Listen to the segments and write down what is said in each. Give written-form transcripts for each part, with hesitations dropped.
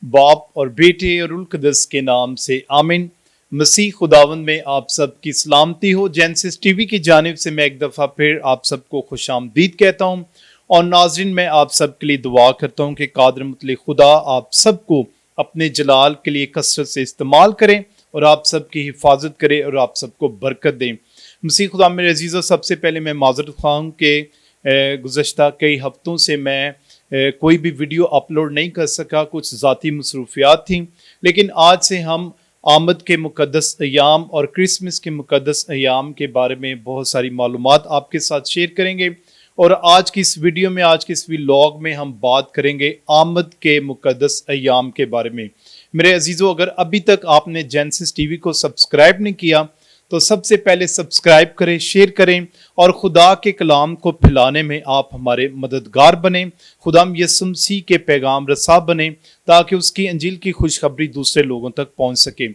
बाप और बेटे और उल कुद्स के नाम से आमीन। मसीह खुदावंद में आप सब की सलामती हो। जेनेसिस टीवी की जानिब से मैं एक दफ़ा फिर आप सबको खुशामदीद कहता हूँ और नाज़रीन मैं आप सब के लिए दुआ करता हूँ कि कादिर मुतलक खुदा आप सबको अपने जलाल के लिए कसरत से इस्तेमाल करें और आप सबकी हिफाजत करे और आप सबको बरकत दें। मसीह खुदा मेरे अजीज़ों, सबसे पहले मैं माज़रत ख़्वाह हूँ कि गुज़श्ता कई हफ्तों से मैं कोई भी वीडियो अपलोड नहीं कर सका, कुछ ज़ाती मसरूफियात थी। लेकिन आज से हम आमद के मुक़द्दस अयाम और क्रिसमस के मुक़द्दस अयाम के बारे में बहुत सारी मालूमात आपके साथ शेयर करेंगे। और आज की इस वीडियो में, आज के इस व्लॉग में हम बात करेंगे आमद के मुक़द्दस अयाम के बारे में। मेरे अजीज़ों, अगर अभी तक आपने जेनेसिस टीवी को सब्सक्राइब नहीं किया तो सबसे पहले सब्सक्राइब करें, शेयर करें और खुदा के कलाम को फैलाने में आप हमारे मददगार बने। खुदाम यीशु मसीह के पैगाम रसा बने ताकि उसकी अंजील की खुशखबरी दूसरे लोगों तक पहुंच सके।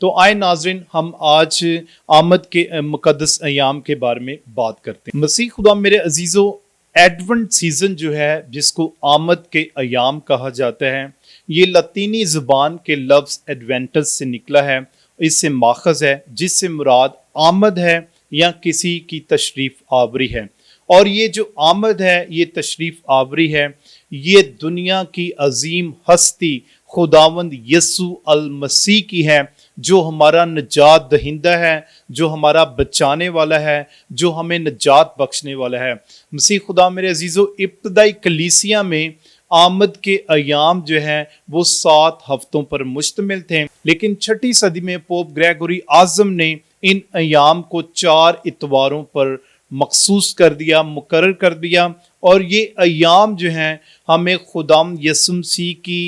तो आए नाजरीन, हम आज आमद के मुक़द्दस अयाम के बारे में बात करते हैं। मसीह खुदा मेरे अजीज़ों, एडवेंट सीजन जो है, जिसको आमद के अयाम कहा जाता है, ये लतीनी ज़ुबान के लफ्ज़ एडवेंटस से निकला है। इससे माखज़ है, जिससे मुराद आमद है या किसी की तशरीफ़ आवरी है। और ये जो आमद है, ये तशरीफ़ आवरी है, ये दुनिया की अजीम हस्ती खुदावंद यीशु अल मसीह की है, जो हमारा निजात दहिंदा है, जो हमारा बचाने वाला है, जो हमें निजात बख्शने वाला है। मसीह खुदा मेरे अजीज़ों, इब्तदाई कलीसिया में आमद के अयाम जो है वो 7 हफ्तों पर मुश्तमिल थे, लेकिन 6ठी सदी में पोप ग्रेगोरी आज़म ने इन अयाम को 4 इतवारों पर मखसूस कर दिया, मुकर्रर कर दिया। और ये अयाम जो हैं हमें खुदाम यीशु मसीह की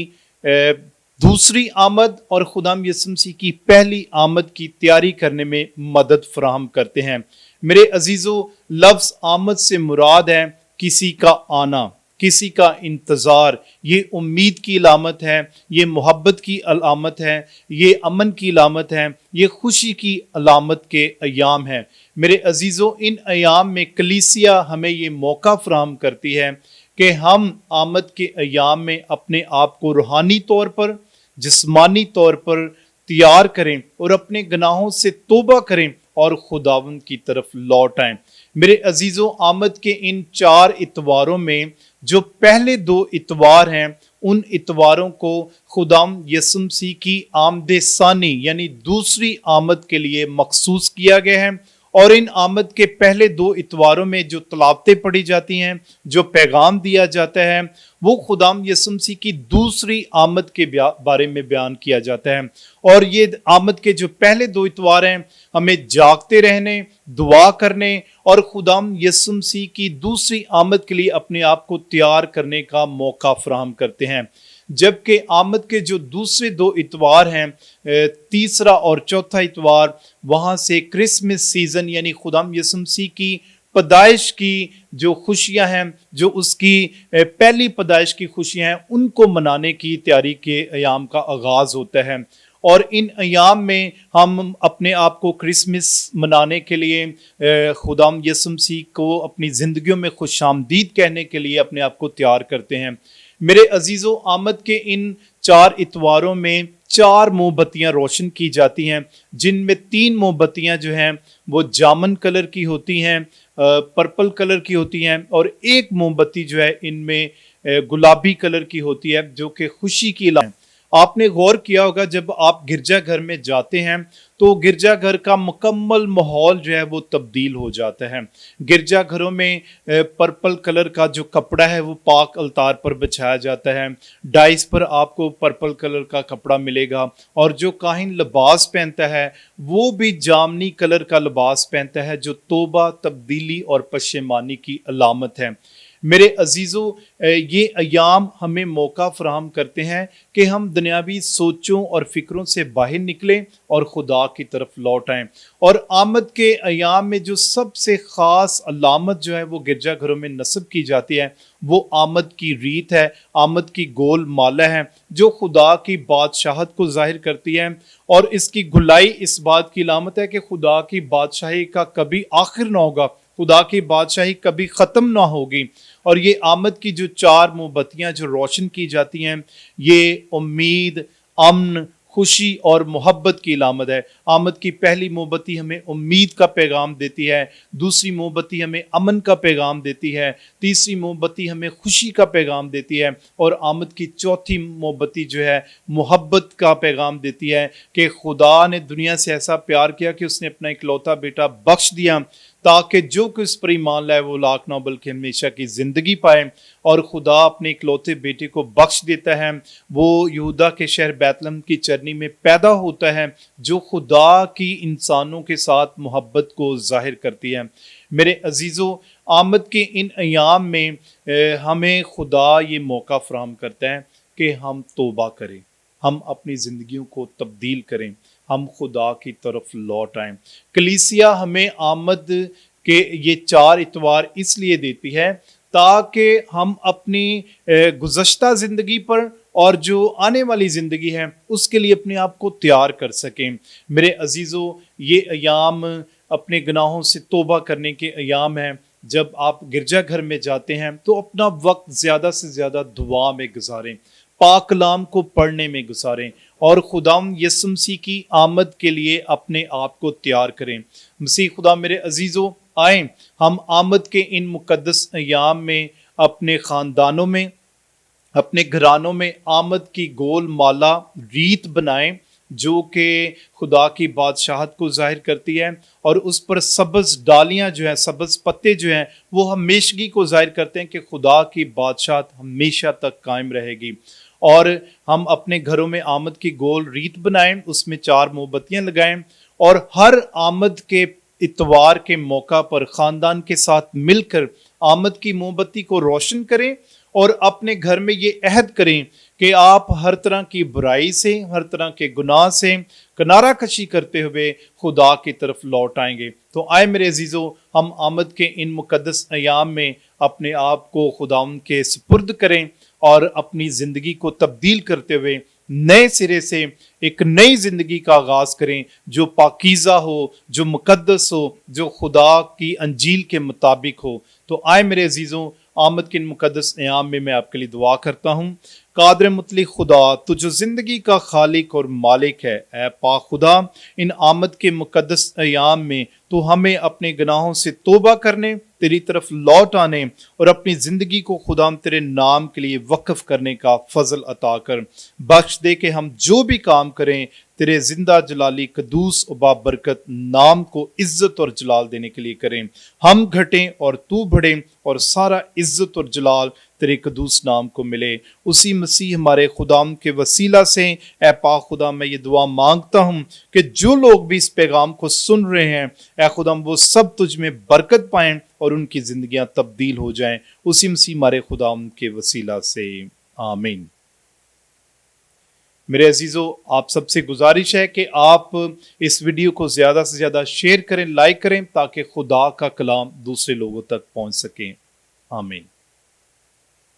दूसरी आमद और खुदाम यीशु मसीह की पहली आमद की तैयारी करने में मदद फराहम करते हैं। मेरे अजीज़ों, लफ्ज़ आमद से मुराद है किसी का आना, किसी का इंतज़ार। ये उम्मीद की अलामत है, ये मोहब्बत की अलामत है, ये अमन की अलामत है, ये खुशी की अलामत के अयाम है। मेरे अजीज़ों, इन अयाम में कलीसिया हमें ये मौका फराहम करती है कि हम आमद के अयाम में अपने आप को रूहानी तौर पर, जिस्मानी तौर पर तैयार करें और अपने गुनाहों से तौबा करें और खुदावंद की तरफ लौट आएं। मेरे अजीज़ों, आमद के इन 4 इतवारों में जो पहले 2 इतवार हैं, उन इतवारों को खुदाम यीशु मसीह की आमद सानी यानी दूसरी आमद के लिए मखसूस किया गया है। और इन आमद के पहले 2 इतवारों में जो तलावतें पढ़ी जाती हैं, जो पैगाम दिया जाता है, वो खुदाम यीशु मसीह की दूसरी आमद के बारे में बयान किया जाता है। और ये आमद के जो पहले 2 इतवार हैं, हमें जागते रहने, दुआ करने और खुदाम यीशु मसीह की दूसरी आमद के लिए अपने आप को तैयार करने का मौका फराहम करते हैं। जबकि आमद के जो दूसरे 2 इतवार हैं, तीसरा और चौथा इतवार, वहाँ से क्रिसमस सीजन यानी खुदाम यीशु मसीह की पैदाइश की जो खुशियां हैं, जो उसकी पहली पैदाइश की खुशियां हैं, उनको मनाने की तैयारी के अयाम का आगाज़ होता है। और इन अयाम में हम अपने आप को क्रिसमस मनाने के लिए, खुदाम यीशु मसीह को अपनी ज़िंदगियों में खुशामदीद कहने के लिए अपने आप को तैयार करते हैं। मेरे अजीज़ों, आमद के इन 4 इतवारों में 4 मोमबत्तियाँ रोशन की जाती हैं, जिनमें 3 मोमबत्तियाँ जो हैं वो जामन कलर की होती हैं, पर्पल कलर की होती हैं, और एक मोमबत्ती जो है इनमें गुलाबी कलर की होती है, जो कि खुशी की है। आपने गौर किया होगा, जब आप गिरजाघर में जाते हैं तो गिरजाघर का मुकम्मल माहौल जो है वो तब्दील हो जाता है। गिरजाघरों में पर्पल कलर का जो कपड़ा है वो पाक अलतार पर बिछाया जाता है। डाइस पर आपको पर्पल कलर का कपड़ा मिलेगा, और जो काहिन लिबास पहनता है वो भी जामनी कलर का लिबास पहनता है, जो तौबा, तब्दीली और पशेमानी की अलामत है। मेरे अजीज़ों, ये अयाम हमें मौका फराहम करते हैं कि हम दुनियावी सोचों और फ़िक्रों से बाहर निकलें और खुदा की तरफ लौट आएँ। और आमद के अयाम में जो सबसे ख़ास अलामत जो है वो गिरजाघरों में नस्ब की जाती है, वो आमद की रीत है, आमद की गोल माला है, जो खुदा की बादशाहत को जाहिर करती है। और इसकी गुलाई इस बात की अलामत है कि खुदा की बादशाही का कभी आखिर ना होगा, खुदा की बादशाही कभी ख़त्म ना होगी। और ये आमद की जो 4 मोमबत्तियाँ जो रोशन की जाती हैं, ये उम्मीद, अमन, खुशी और मोहब्बत की अलामत है। आमद की पहली मोमबत्ती हमें उम्मीद का पैगाम देती है, दूसरी मोमबत्ती हमें अमन का पैगाम देती है, तीसरी मोमबत्ती हमें खुशी का पैगाम देती है, और आमद की चौथी मोमबत्ती जो है मोहब्बत का पैगाम देती है कि खुदा ने दुनिया से ऐसा प्यार किया कि उसने अपना इकलौता बेटा बख्श दिया ताकि जो कि उस पर ईमान लाए वो लाख ना बल्कि हमेशा की ज़िंदगी पाए। और खुदा अपने इकलौते बेटे को बख्श देता है। वो यहूदा के शहर बैतलहम की चरनी में पैदा होता है, जो खुदा की इंसानों के साथ मोहब्बत को जाहिर करती है। मेरे अजीज़ों, आमद के इन अयाम में हमें खुदा ये मौका फराहम करता है कि हम तौबा करें, हम अपनी ज़िंदगियों को तब्दील करें, हम खुदा की तरफ लौट आएं। कलीसिया हमें आमद के ये 4 इतवार इसलिए देती है ताकि हम अपनी गुज़श्ता ज़िंदगी पर और जो आने वाली ज़िंदगी है उसके लिए अपने आप को तैयार कर सकें। मेरे अजीज़ों, ये अयाम अपने गुनाहों से तौबा करने के अयाम हैं। जब आप गिरजाघर में जाते हैं तो अपना वक्त ज़्यादा से ज़्यादा दुआ में गुजारें, पाक कलाम को पढ़ने में गुजारें और खुदाम यसु मसीह की आमद के लिए अपने आप को तैयार करें। मसीह खुदा मेरे अजीज़ों, आएँ हम आमद के इन मुकद्दस अयाम में अपने ख़ानदानों में, अपने घरानों में आमद की गोल माला रीत बनाएं जो कि खुदा की बादशाहत को जाहिर करती है, और उस पर सब्ज़ डालियाँ जो हैं, सब्ज़ पत्ते जो हैं, वो हमेशगी को जाहिर करते हैं कि खुदा की बादशाहत हमेशा तक कायम रहेगी। और हम अपने घरों में आमद की गोल रीत बनाएं, उसमें 4 मोमबत्तियाँ लगाएं और हर आमद के इतवार के मौका पर ख़ानदान के साथ मिलकर आमद की मोमबत्ती को रोशन करें और अपने घर में ये अहद करें कि आप हर तरह की बुराई से, हर तरह के गुनाह से किनारा कशी करते हुए खुदा की तरफ लौट आएंगे। तो आए मेरे अजीज़ों, हम आमद के इन मुकद्दस अयाम में अपने आप को खुदावंद के सुपुर्द करें और अपनी ज़िंदगी को तब्दील करते हुए नए सिरे से एक नई ज़िंदगी का आगाज़ करें जो पाकीज़ा हो, जो मुकद्दस हो, जो खुदा की अंजील के मुताबिक हो। तो आए मेरे अजीज़ों, आमद के इन मुकद्दस अयाम में मैं आपके लिए दुआ करता हूँ। कादर मुतलिक खुदा, तू जो ज़िंदगी का खालिक और मालिक है, ऐ पाक खुदा, इन आमद के मुकद्दस अयाम में तो हमें अपने गुनाहों से तौबा करने, तेरी तरफ लौट आने और अपनी ज़िंदगी को खुदा तेरे नाम के लिए वक्फ करने का फजल अता कर। बख्श दे कि हम जो भी काम करें तेरे जिंदा जलाली कदूस और बाबरकत नाम को इज्जत और जलाल देने के लिए करें। हम घटें और तू बढ़े और सारा इज्जत और जलाल तेरे कदूस नाम को मिले। उसी मसीह हमारे खुदाम के वसीला से ऐ पाक खुदा, मैं ये दुआ मांगता हूँ कि जो लोग भी इस पैगाम को सुन रहे हैं, ऐ खुदाम वो सब तुझ में बरकत पाएं और उनकी ज़िंदगियाँ तब्दील हो जाएं। उसी मसीह हमारे खुदाम के वसीला से, आमीन। मेरे अजीज़ों, आप सबसे गुजारिश है कि आप इस वीडियो को ज़्यादा से ज़्यादा शेयर करें, लाइक करें, ताकि खुदा का कलाम दूसरे लोगों तक पहुँच सके। आमीन।